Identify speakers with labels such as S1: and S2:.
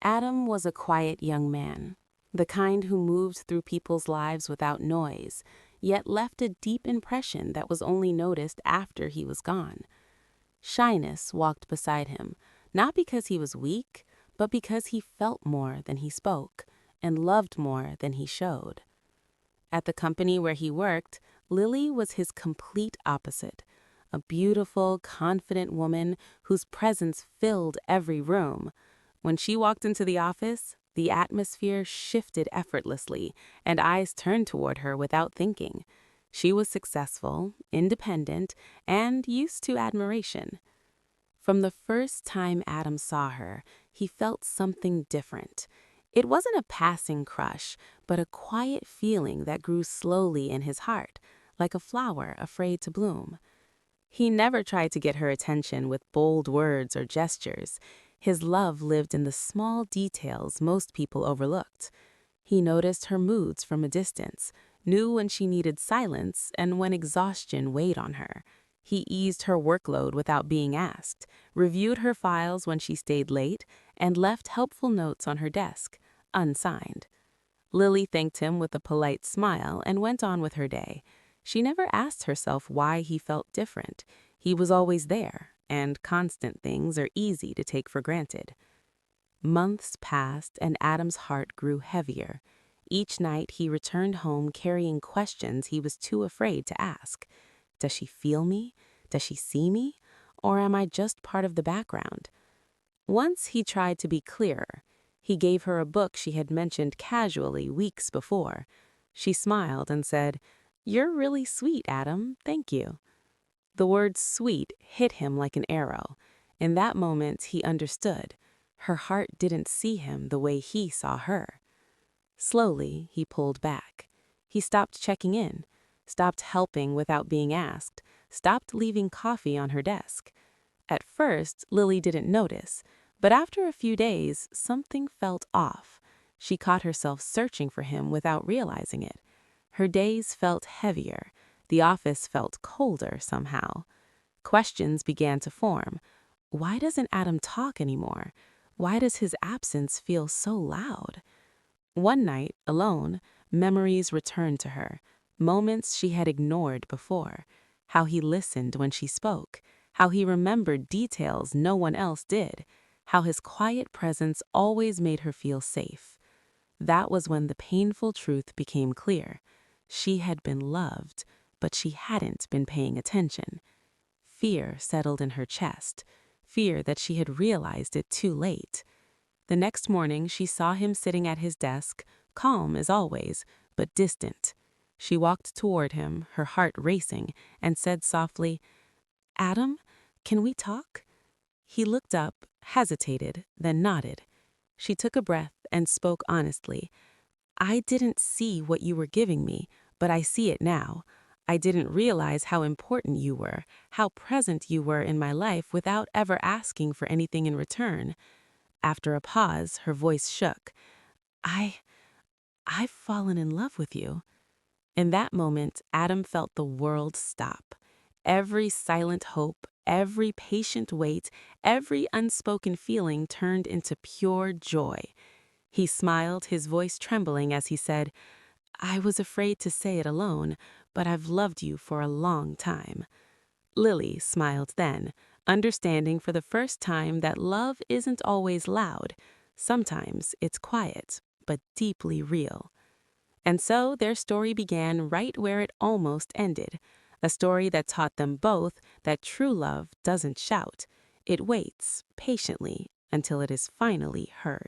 S1: Adam was a quiet young man, the kind who moved through people's lives without noise, yet left a deep impression that was only noticed after he was gone. Shyness walked beside him, not because he was weak, but because he felt more than he spoke and loved more than he showed. At the company where he worked, Lily was his complete opposite, a beautiful, confident woman whose presence filled every room. When she walked into the office, the atmosphere shifted effortlessly, and eyes turned toward her without thinking. She was successful, independent, and used to admiration. From the first time Adam saw her, he felt something different. It wasn't a passing crush, but a quiet feeling that grew slowly in his heart, like a flower afraid to bloom. He never tried to get her attention with bold words or gestures. His love lived in the small details most people overlooked. He noticed her moods from a distance, knew when she needed silence and when exhaustion weighed on her. He eased her workload without being asked, reviewed her files when she stayed late, and left helpful notes on her desk, unsigned. Lily thanked him with a polite smile and went on with her day. She never asked herself why he felt different. He was always there, and constant things are easy to take for granted. Months passed, and Adam's heart grew heavier. Each night he returned home carrying questions he was too afraid to ask. Does she feel me? Does she see me? Or am I just part of the background? Once he tried to be clearer. He gave her a book she had mentioned casually weeks before. She smiled and said, "You're really sweet, Adam. Thank you." The word sweet hit him like an arrow. In that moment, he understood. Her heart didn't see him the way he saw her. Slowly, he pulled back. He stopped checking in, stopped helping without being asked, stopped leaving coffee on her desk. At first, Lily didn't notice, but after a few days, something felt off. She caught herself searching for him without realizing it. Her days felt heavier. The office felt colder somehow. Questions began to form. Why doesn't Adam talk anymore? Why does his absence feel so loud? One night, alone, memories returned to her, moments she had ignored before. How he listened when she spoke, how he remembered details no one else did, how his quiet presence always made her feel safe. That was when the painful truth became clear. She had been loved, but she hadn't been paying attention. Fear settled in her chest, fear that she had realized it too late. The next morning, she saw him sitting at his desk, calm as always, but distant. She walked toward him, her heart racing, and said softly, "Adam, can we talk?" He looked up, hesitated, then nodded. She took a breath and spoke honestly. "I didn't see what you were giving me, but I see it now. I didn't realize how important you were, how present you were in my life without ever asking for anything in return." After a pause, her voice shook. I've fallen in love with you." In that moment, Adam felt the world stop. Every silent hope, every patient wait, every unspoken feeling turned into pure joy. He smiled, his voice trembling as he said, "I was afraid to say it alone, but I've loved you for a long time." Lily smiled then, understanding for the first time that love isn't always loud. Sometimes it's quiet, but deeply real. And so their story began right where it almost ended, a story that taught them both that true love doesn't shout. It waits patiently until it is finally heard.